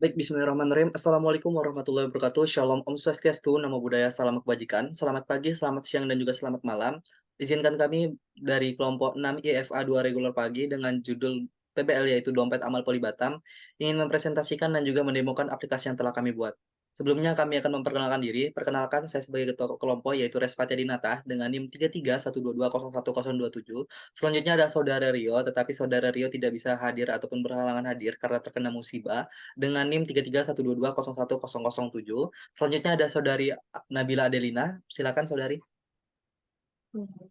Baik, bismillahirrahmanirrahim. Assalamualaikum warahmatullahi wabarakatuh. Shalom, Om Swastiastu, Namo Buddhaya, Salam Kebajikan. Selamat pagi, selamat siang, dan juga selamat malam. Izinkan kami dari kelompok 6 IFA 2 reguler pagi dengan judul PBL yaitu Dompet Amal Polibatam ingin mempresentasikan dan juga mendemokan aplikasi yang telah kami buat. Sebelumnya kami akan memperkenalkan diri. Perkenalkan, saya sebagai ketua kelompok yaitu Respati Dinata dengan NIM 3312210027. Selanjutnya ada Saudara Rio, tetapi Saudara Rio tidak bisa hadir ataupun berhalangan hadir karena terkena musibah dengan NIM 3312210007. Selanjutnya ada Saudari Nabila Adelina. Silakan Saudari.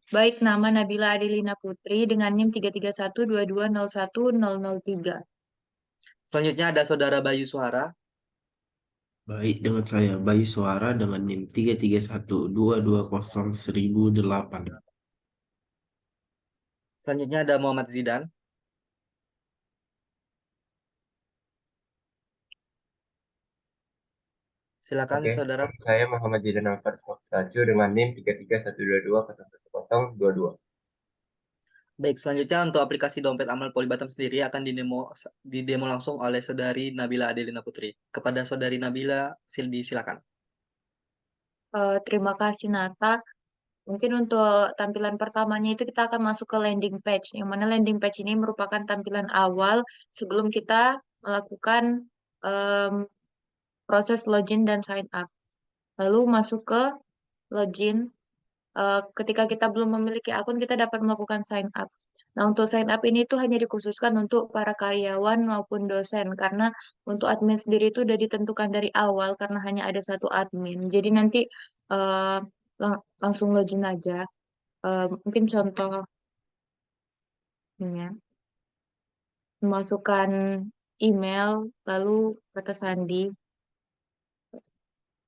Baik, nama Nabila Adelina Putri dengan NIM 33122010003. Selanjutnya ada Saudara Bayu Suhara. Baik, dengan saya Bayu Suara dengan NIM 33122001008. Selanjutnya ada Muhammad Zidan. Silakan Oke, Saudara. saya Muhammad Jidan Alfred Saju dengan NIM 33122001022. Baik, selanjutnya untuk aplikasi Dompet Amal Polibatam sendiri akan didemo langsung oleh Saudari Nabila Adelina Putri. Kepada Saudari Nabila, disilakan. Terima kasih Nata. Mungkin untuk tampilan pertamanya itu kita akan masuk ke landing page. Yang mana landing page ini merupakan tampilan awal sebelum kita melakukan em, proses login dan sign up. Lalu masuk ke login. Ketika kita belum memiliki akun, kita dapat melakukan sign up. Nah, untuk sign up ini tuh hanya dikhususkan untuk para karyawan maupun dosen, karena untuk admin sendiri itu udah ditentukan dari awal karena hanya ada satu admin. Jadi nanti eh, langsung login aja. Mungkin contoh ini ya, memasukkan email, lalu kata sandi.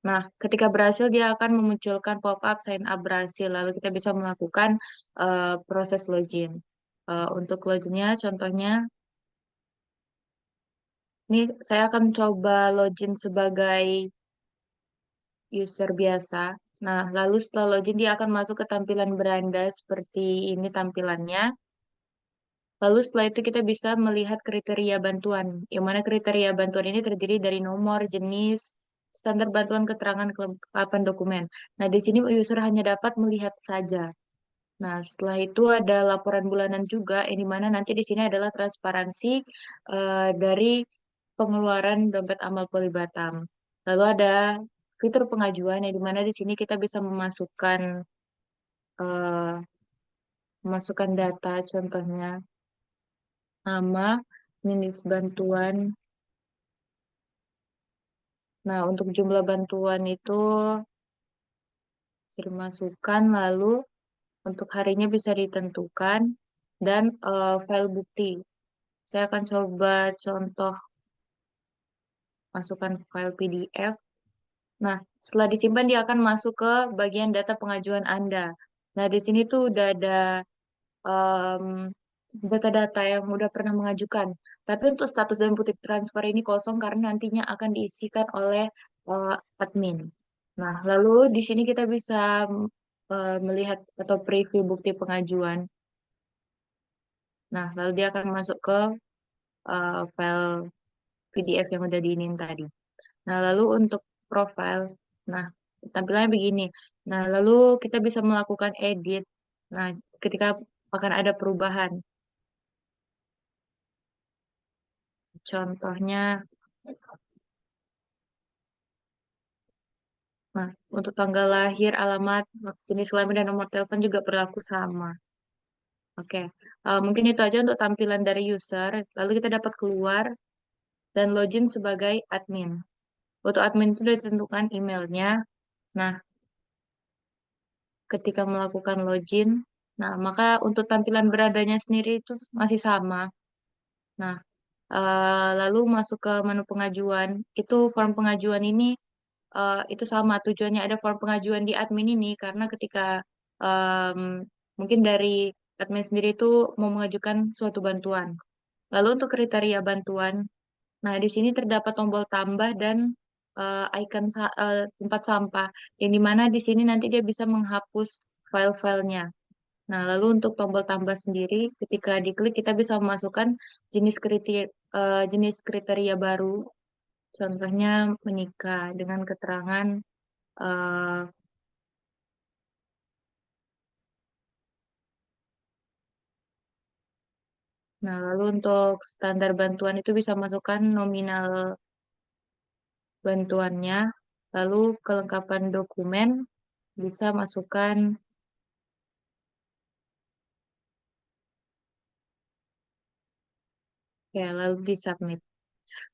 Nah, ketika berhasil dia akan memunculkan pop-up sign up berhasil, lalu kita bisa melakukan proses login. Untuk loginnya, contohnya, ini saya akan coba login sebagai user biasa. Nah, lalu setelah login dia akan masuk ke tampilan beranda seperti ini tampilannya. Lalu setelah itu kita bisa melihat kriteria bantuan, yang mana kriteria bantuan ini terdiri dari nomor, jenis, standar bantuan keterangan kelengkapan dokumen. Nah, di sini user hanya dapat melihat saja. Nah, setelah itu ada laporan bulanan juga, yang dimana nanti di sini adalah transparansi dari pengeluaran dompet amal Polibatam. Lalu ada fitur pengajuan, yang dimana di sini kita bisa eh, memasukkan data, contohnya nama, jenis bantuan. Nah, untuk jumlah bantuan itu bisa dimasukkan, lalu untuk harinya bisa ditentukan, dan file bukti. Saya akan coba contoh masukkan file PDF. Nah, setelah disimpan dia akan masuk ke bagian data pengajuan Anda. Nah, di sini tuh udah ada em, data-data yang udah pernah mengajukan. Tapi untuk status dan bukti transfer ini kosong karena nantinya akan diisikan oleh admin. Nah, lalu di sini kita bisa melihat atau preview bukti pengajuan. Nah, lalu dia akan masuk ke file PDF yang udah diinin tadi. Nah, lalu untuk profile, nah tampilannya begini. Nah, lalu kita bisa melakukan edit. Nah, ketika akan ada perubahan. Contohnya, nah, untuk tanggal lahir, alamat, jenis kelamin, dan nomor telepon juga berlaku sama. Oke, mungkin itu aja untuk tampilan dari user. Lalu kita dapat keluar dan login sebagai admin. Untuk admin itu sudah ditentukan emailnya. Nah, ketika melakukan login, nah maka untuk tampilan beradanya sendiri itu masih sama. Nah, lalu masuk ke menu pengajuan. Itu form pengajuan ini itu sama tujuannya ada form pengajuan di admin ini karena ketika em, mungkin dari admin sendiri itu mau mengajukan suatu bantuan. Lalu untuk kriteria bantuan, nah di sini terdapat tombol tambah dan icon tempat sampah, yang dimana di sini nanti dia bisa menghapus file-filenya. Nah, lalu untuk tombol tambah sendiri, ketika diklik kita bisa memasukkan jenis kriteria baru. Contohnya menikah dengan keterangan eh, nah, lalu untuk standar bantuan itu bisa masukkan nominal bantuannya, lalu kelengkapan dokumen bisa masukkan ya, lalu disubmit.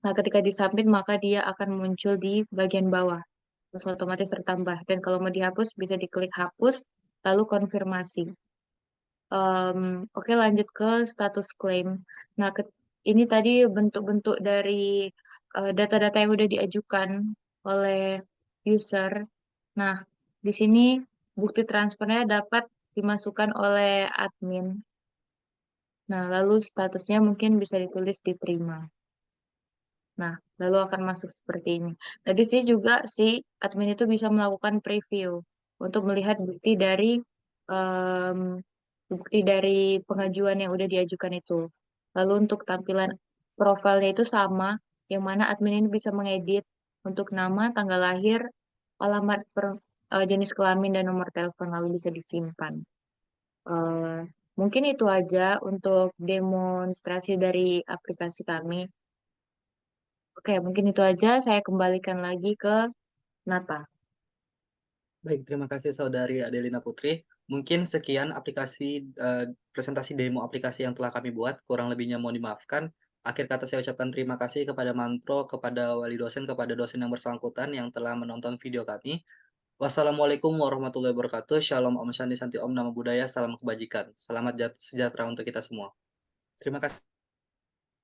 Nah, ketika disubmit maka dia akan muncul di bagian bawah, terus otomatis tertambah. Dan kalau mau dihapus bisa diklik hapus, lalu konfirmasi. Oke, lanjut ke status klaim. Nah, ini tadi bentuk-bentuk dari data-data yang udah diajukan oleh user. Nah, di sini bukti transfernya dapat dimasukkan oleh admin. Nah, lalu statusnya mungkin bisa ditulis diterima. Nah, lalu akan masuk seperti ini. Nah, di sini juga si admin itu bisa melakukan preview untuk melihat em, bukti dari pengajuan yang udah diajukan itu. Lalu untuk tampilan profilnya itu sama, yang mana admin ini bisa mengedit untuk nama, tanggal lahir, alamat jenis kelamin dan nomor telepon lalu bisa disimpan. Eh, Mungkin itu aja untuk demonstrasi dari aplikasi kami. Oke, mungkin itu aja. Saya kembalikan lagi ke Nata. Baik, terima kasih Saudari Adelina Putri. Mungkin sekian presentasi demo aplikasi yang telah kami buat. Kurang lebihnya mohon dimaafkan. Akhir kata saya ucapkan terima kasih kepada Mantro, kepada wali dosen, kepada dosen yang bersangkutan yang telah menonton video kami. Wassalamualaikum warahmatullahi wabarakatuh. Shalom Om Shanti Santi Om Namo Buddhaya. Salam kebajikan. Selamat sejahtera untuk kita semua. Terima kasih.